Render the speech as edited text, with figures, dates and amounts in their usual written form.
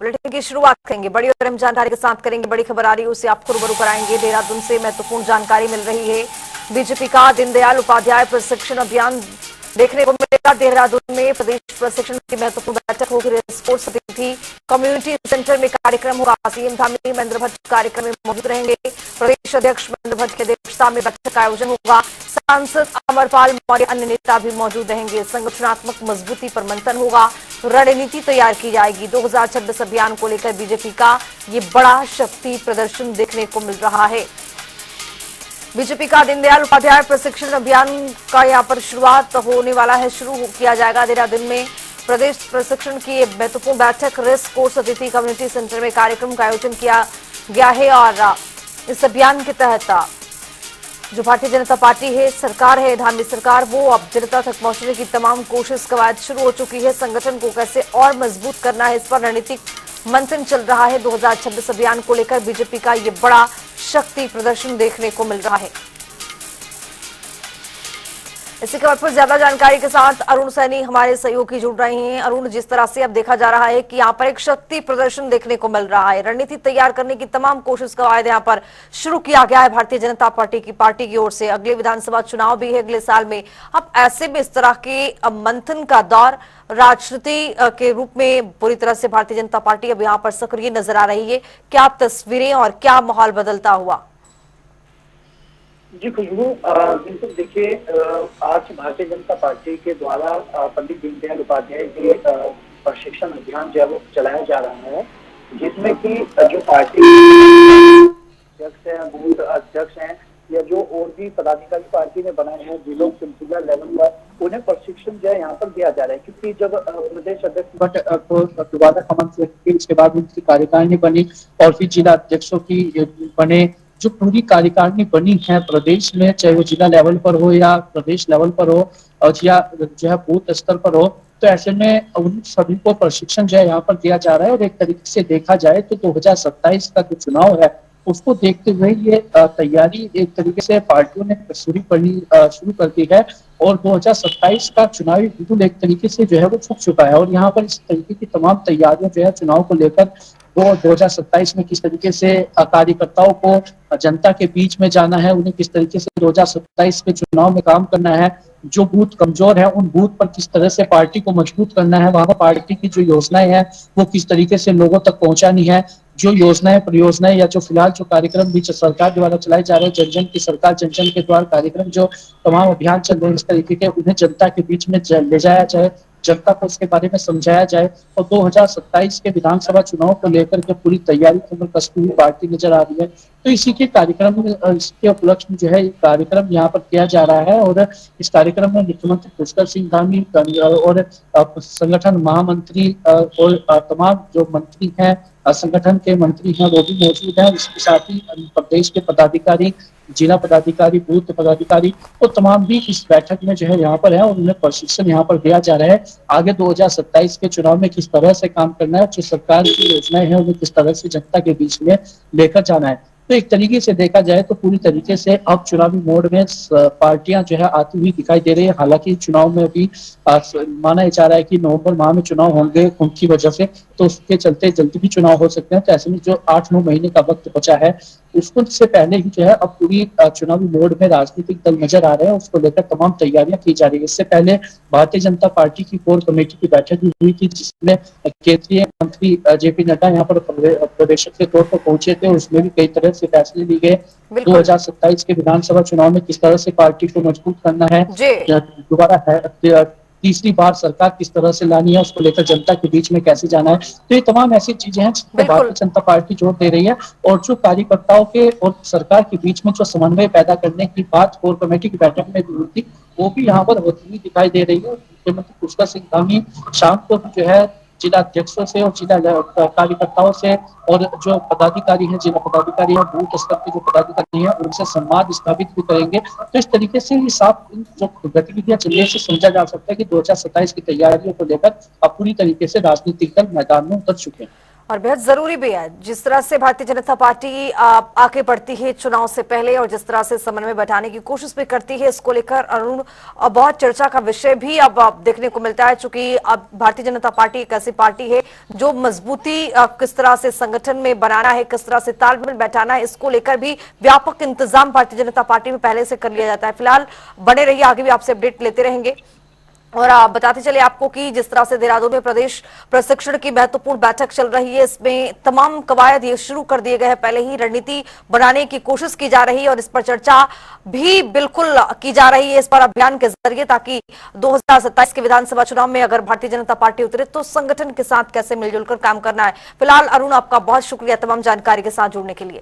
Bulletin की शुरुआत करेंगे बड़ी और अहम जानकारी के साथ। करेंगे बड़ी खबर आ रही है, उसे आपको रूबरू कराएंगे। देहरादून से महत्वपूर्ण जानकारी मिल रही है। बीजेपी का दीनदयाल उपाध्याय प्रशिक्षण अभियान देखने को मिलेगा। देहरादून में प्रदेश प्रशिक्षण की महत्वपूर्ण बैठक होगी। स्पोर्ट्स अतिथि कम्युनिटी सेंटर में कार्यक्रम होगा। सीएम धामी महेंद्र भट्ट कार्यक्रम में मौजूद रहेंगे। प्रदेश अध्यक्ष महेंद्र भट्ट की अध्यक्षता में बैठक का आयोजन होगा। सांसद अमरपाल मौर्य अन्य नेता भी मौजूद रहेंगे। संगठनात्मक मजबूती पर मंथन होगा। रणनीति तैयार की जाएगी। 2026 अभियान को लेकर बीजेपी का ये बड़ा शक्ति प्रदर्शन देखने को मिल रहा है। बीजेपी का दीनदयाल उपाध्याय प्रशिक्षण अभियान का यहां पर शुरुआत होने वाला है, शुरू किया जाएगा। देहरादून में प्रदेश प्रशिक्षण की महत्वपूर्ण बैठक रेस कोर्स अतिथि कम्युनिटी सेंटर में कार्यक्रम का आयोजन किया गया है। और इस अभियान के तहत जो भारतीय जनता पार्टी है, सरकार है, धामी सरकार, वो अब जनता तक पहुंचने की तमाम कोशिश कवायद शुरू हो चुकी है। संगठन को कैसे और मजबूत करना है, इस पर रणनीतिक मंथन चल रहा है। 2026 अभियान को लेकर बीजेपी का ये बड़ा शक्ति प्रदर्शन देखने को मिल रहा है। इसी खबर पर ज्यादा जानकारी के साथ अरुण सैनी हमारे सहयोगी जुड़ रहे हैं। अरुण, जिस तरह से अब देखा जा रहा है कि यहाँ पर एक शक्ति प्रदर्शन देखने को मिल रहा है, रणनीति तैयार करने की तमाम कोशिश कवायद यहाँ पर शुरू किया गया है भारतीय जनता पार्टी की ओर से। अगले विधानसभा चुनाव भी है अगले साल में। अब ऐसे में इस तरह के मंथन का दौर राजनीति के रूप में पूरी तरह से भारतीय जनता पार्टी अब यहाँ पर सक्रिय नजर आ रही है। क्या तस्वीरें और क्या माहौल बदलता हुआ? जी खुशबू, बिल्कुल देखिए, आज भारतीय जनता पार्टी के द्वारा पंडित दीनदयाल उपाध्याय के प्रशिक्षण अभियान जो है वो चलाया जा रहा है, जिसमें कि जो पार्टी अध्यक्ष हैं, बूथ अध्यक्ष हैं या जो और भी पदाधिकारी पार्टी ने बनाए हैं जिलों जिला लेवल पर, उन्हें प्रशिक्षण जो है यहाँ पर दिया जा रहा है। क्योंकि जब प्रदेश अध्यक्ष भट्ट को दोबारा समन से उसके बाद उनकी कार्यकारिणी बनी और फिर जिला अध्यक्षों की बने, जो पूरी कार्यकारिणी बनी है प्रदेश में, चाहे वो जिला लेवल पर हो या प्रदेश लेवल पर हो और या जो है बूथ स्तर पर हो, तो ऐसे में उन सभी को प्रशिक्षण जो है यहाँ पर दिया जा रहा है। और एक तरीके से देखा जाए तो 2027 का जो चुनाव है उसको देखते हुए ये तैयारी एक तरीके से पार्टियों ने शुरू कर दी है। और 2027 का चुनावी बिल्कुल एक तरीके से जो है वो छुप चुका है। और यहाँ पर इस तरीके की तमाम तैयारियां जो है चुनाव को लेकर, वो 2027 में किस तरीके से कार्यकर्ताओं को जनता के बीच में जाना है, उन्हें किस तरीके से 2027 के चुनाव में काम करना है, जो बूथ कमजोर है उन बूथ पर किस तरह से पार्टी को मजबूत करना है, वहां पर पार्टी की जो योजनाएं हैं वो किस तरीके से लोगों तक पहुंचानी है, जो योजनाएं परियोजनाएं या जो फिलहाल जो कार्यक्रम भी सरकार द्वारा चलाए जा रहे हैं, जन जन की सरकार जन जन के द्वारा कार्यक्रम जो तमाम अभियान चल रहे हैं, इस तरीके के उन्हें जनता के बीच में ले जाया जाए, जनता को उसके बारे में समझाया जाए। और 2027 के विधानसभा चुनाव को लेकर के पूरी तैयारी कमर कसती हुई पार्टी नजर आ रही है। तो इसी के कार्यक्रम में, इसके उपलक्ष्य में जो है कार्यक्रम यहाँ पर किया जा रहा है। और इस कार्यक्रम में मुख्यमंत्री पुष्कर सिंह धामी और संगठन महामंत्री और तमाम जो मंत्री हैं, संगठन के मंत्री हैं, वो भी मौजूद हैं। इसके साथ ही प्रदेश के पदाधिकारी, जिला पदाधिकारी, बूथ पदाधिकारी और तमाम भी इस बैठक में जो है यहाँ पर है और उन्हें प्रशिक्षण यहाँ पर दिया जा रहा है। आगे 2027 के चुनाव में किस तरह से काम करना है, जो सरकार की योजनाएं हैं उन्हें किस तरह से जनता के बीच में लेकर जाना है। तो एक तरीके से देखा जाए तो पूरी तरीके से अब चुनावी मोड में पार्टियां जो है आती हुई दिखाई दे रही है। हालांकि चुनाव में भी माना जा रहा है कि नवंबर माह में चुनाव होंगे उनकी वजह से, तो उसके चलते जल्दी भी चुनाव हो सकते हैं। तो ऐसे में जो 8-9 महीने का वक्त बचा है उसको से पहले ही जो है अब पूरी चुनावी मोड में राजनीतिक दल नजर आ रहे हैं, उसको लेकर तमाम तैयारियां की जा रही है। इससे पहले भारतीय जनता पार्टी की कोर कमेटी की बैठक भी हुई थी, जिसमें केंद्रीय मंत्री जेपी नड्डा यहाँ पर प्रदेशक के तौर पर पहुंचे थे। उसमें भी कई तरह से फैसले लिए गए 2027 के विधानसभा चुनाव में किस तरह से पार्टी को मजबूत करना है, दोबारा है तीसरी बार सरकार किस तरह से लानी है, उसको लेकर जनता के बीच में कैसे जाना है। तो ये तमाम ऐसी चीजें हैं जिस पर भारतीय जनता पार्टी जोर दे रही है। और जो कार्यकर्ताओं के और सरकार के बीच में जो समन्वय पैदा करने की बात कोर कमेटी की बैठक में भी हुई थी, वो भी यहाँ पर होती हुई दिखाई दे रही है। मुख्यमंत्री पुष्कर सिंह धामी शाम को जो है जिला अध्यक्षों से और जिला कार्यकर्ताओं से और जो पदाधिकारी हैं, जिला पदाधिकारी हैं, बूथ स्तर के जो पदाधिकारी हैं, उनसे संवाद स्थापित भी करेंगे। तो इस तरीके से ये साफ जो गतिविधियां चल रही है समझा जा सकता है कि 2027 की तैयारियों को लेकर अब पूरी तरीके से राजनीतिक दल मैदान में उतर चुके हैं। और बेहद जरूरी भी है जिस तरह से भारतीय जनता पार्टी आगे बढ़ती है चुनाव से पहले और जिस तरह से समन्वय बैठाने की कोशिश भी करती है, इसको लेकर अरुण बहुत चर्चा का विषय भी अब देखने को मिलता है। चूंकि अब भारतीय जनता पार्टी एक ऐसी पार्टी है जो मजबूती किस तरह से संगठन में बनाना है, किस तरह से तालमेल बैठाना है, इसको लेकर भी व्यापक इंतजाम भारतीय जनता पार्टी में पहले से कर लिया जाता है। फिलहाल बने रहिए, आगे भी आपसे अपडेट लेते रहेंगे। और बताते चले आपको कि जिस तरह से देहरादून में प्रदेश प्रशिक्षण की महत्वपूर्ण बैठक चल रही है, इसमें तमाम कवायद ये शुरू कर दिए गए हैं। पहले ही रणनीति बनाने की कोशिश की जा रही है और इस पर चर्चा भी बिल्कुल की जा रही है इस पर अभियान के जरिए, ताकि 2027 के विधानसभा चुनाव में अगर भारतीय जनता पार्टी उतरे तो संगठन के साथ कैसे मिलजुल कर काम करना है। फिलहाल अरुण, आपका बहुत शुक्रिया तमाम जानकारी के साथ जुड़ने के लिए।